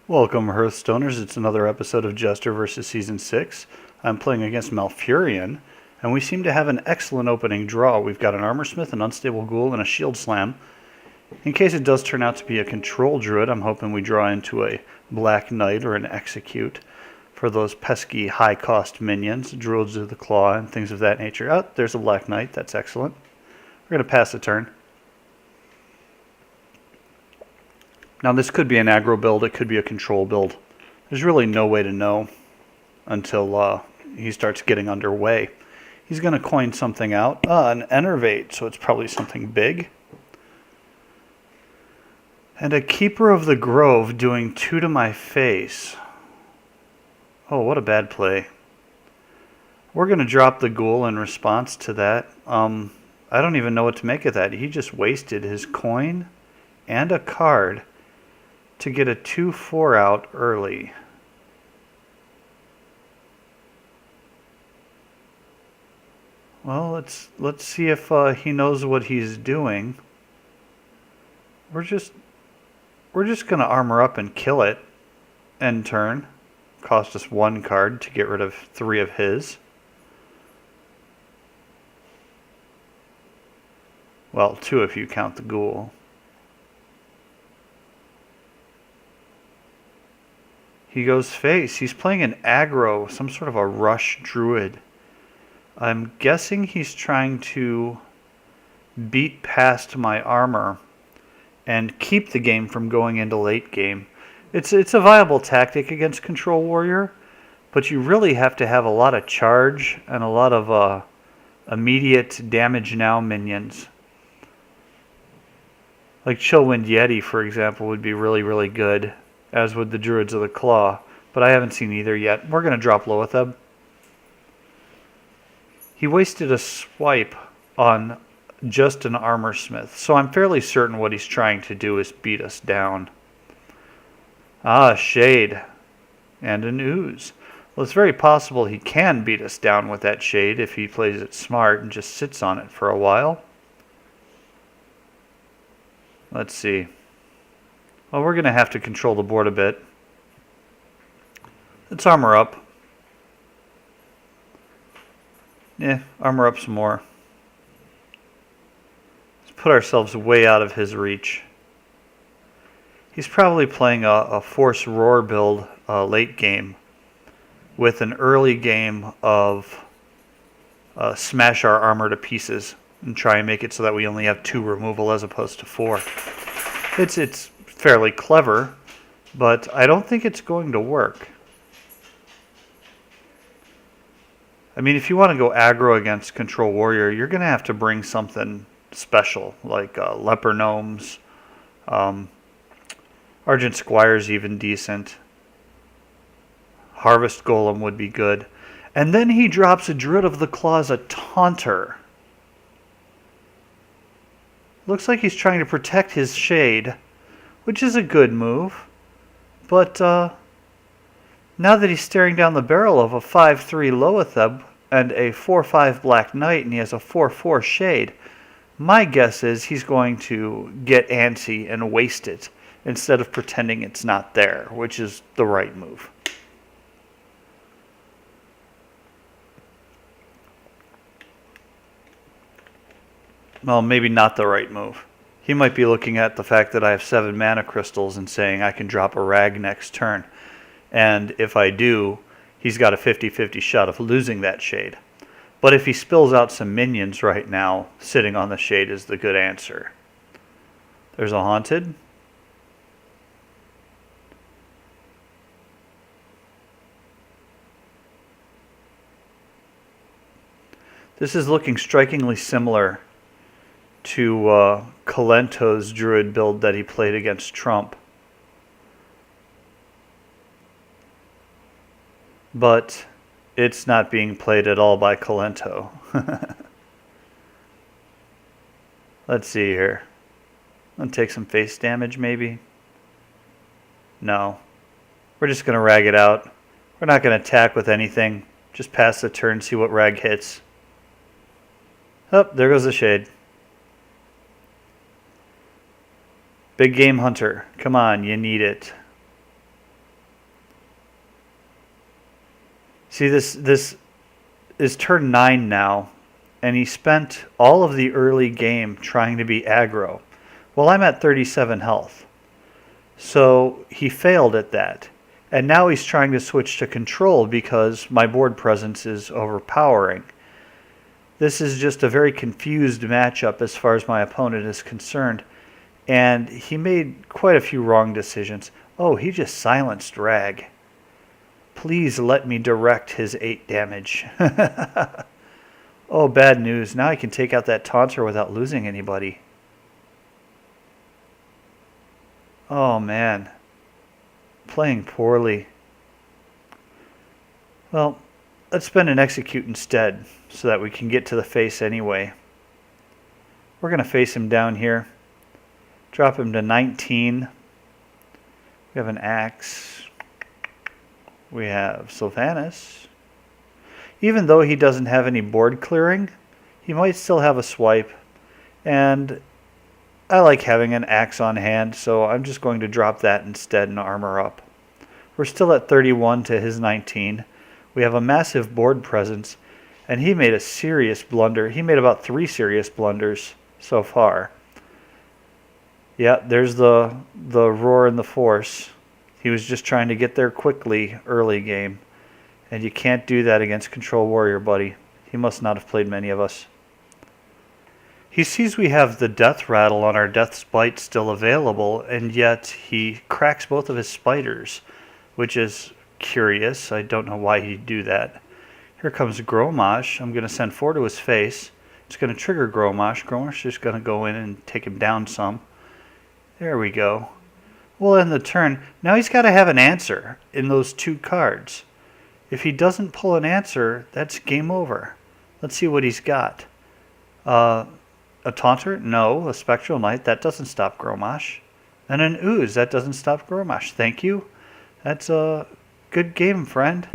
Welcome, Hearthstoners. It's another episode of Jester versus Season 6. I'm playing against Malfurion, and we seem to have an excellent opening draw. We've got an Armorsmith, an Unstable Ghoul, and a Shield Slam. In case it does turn out to be a Control Druid, I'm hoping we draw into a Black Knight or an Execute for those pesky high-cost minions, Druids of the Claw, and things of that nature. Oh, there's a Black Knight. That's excellent. We're going to pass the turn. Now this could be an aggro build, it could be a control build. There's really no way to know until he starts getting underway. He's going to coin something out. An Enervate, so it's probably something big. And a Keeper of the Grove doing 2 to my face. Oh, what a bad play. We're going to drop the Ghoul in response to that. I don't even know what to make of that. He just wasted his coin and a card to get a 2/4 out early. Well, let's see if he knows what he's doing. We're just gonna armor up and kill it. End turn. Cost us 1 card to get rid of 3 of his. Well, 2 if you count the Ghoul. He goes face. He's playing an aggro, some sort of a rush druid. I'm guessing he's trying to beat past my armor and keep the game from going into late game. It's a viable tactic against Control Warrior, but you really have to have a lot of charge and a lot of immediate damage now minions. Like Chillwind Yeti, for example, would be really, really good, as would the Druids of the Claw, but I haven't seen either yet. We're going to drop Loetheb. He wasted a swipe on just an Armorsmith, so I'm fairly certain what he's trying to do is beat us down. Ah, Shade. And an Ooze. Well, it's very possible he can beat us down with that Shade if he plays it smart and just sits on it for a while. Let's see. Well, we're going to have to control the board a bit. Let's armor up. Yeah, armor up some more. Let's put ourselves way out of his reach. He's probably playing a Force Roar build late game with an early game of smash our armor to pieces and try and make it so that we only have 2 removal as opposed to 4. It's fairly clever, but I don't think it's going to work. I mean, if you want to go aggro against Control Warrior, you're going to have to bring something special, like Leper Gnomes. Argent Squire's even decent. Harvest Golem would be good. And then he drops a Druid of the Claw as a Taunter. Looks like he's trying to protect his Shade, which is a good move. But now that he's staring down the barrel of a 5/3 Loetheb and a 4/5 Black Knight, and he has a 4/4 Shade, my guess is he's going to get antsy and waste it instead of pretending it's not there, which is the right move. Well, maybe not the right move. He might be looking at the fact that I have 7 mana crystals and saying I can drop a rag next turn. And if I do, he's got a 50-50 shot of losing that Shade. But if he spills out some minions right now, sitting on the Shade is the good answer. There's a Haunted. This is looking strikingly similar to Kalento's Druid build that he played against Trump. But it's not being played at all by Kalento. Let's see here. I'll take some face damage maybe. No. We're just going to rag it out. We're not going to attack with anything. Just pass the turn, see what rag hits. Oh, there goes the Shade. Big Game Hunter, come on, you need it. See, this is turn 9 now, and he spent all of the early game trying to be aggro. Well, I'm at 37 health. So he failed at that. And now he's trying to switch to control because my board presence is overpowering. This is just a very confused matchup as far as my opponent is concerned. And he made quite a few wrong decisions. Oh, he just silenced Rag. Please let me direct his 8 damage. Oh, bad news. Now I can take out that taunter without losing anybody. Oh, man. Playing poorly. Well, let's spend an execute instead so that we can get to the face anyway. We're going to face him down here. Drop him to 19. We have an axe. We have Sylvanas. Even though he doesn't have any board clearing, he might still have a swipe. And I like having an axe on hand, so I'm just going to drop that instead and armor up. We're still at 31 to his 19. We have a massive board presence, and he made a serious blunder. He made about 3 serious blunders so far. Yeah, there's the roar and the force. He was just trying to get there quickly early game. And you can't do that against Control Warrior, buddy. He must not have played many of us. He sees we have the Death Rattle on our Death Spite still available, and yet he cracks both of his spiders, which is curious. I don't know why he'd do that. Here comes Garrosh. I'm going to send 4 to his face. It's going to trigger Garrosh. Garrosh is going to go in and take him down some. There we go. We'll end the turn. Now he's got to have an answer in those 2 cards. If he doesn't pull an answer, that's game over. Let's see what he's got. A Taunter? No. A Spectral Knight? That doesn't stop Garrosh. And an Ooze? That doesn't stop Garrosh. Thank you. That's a good game, friend.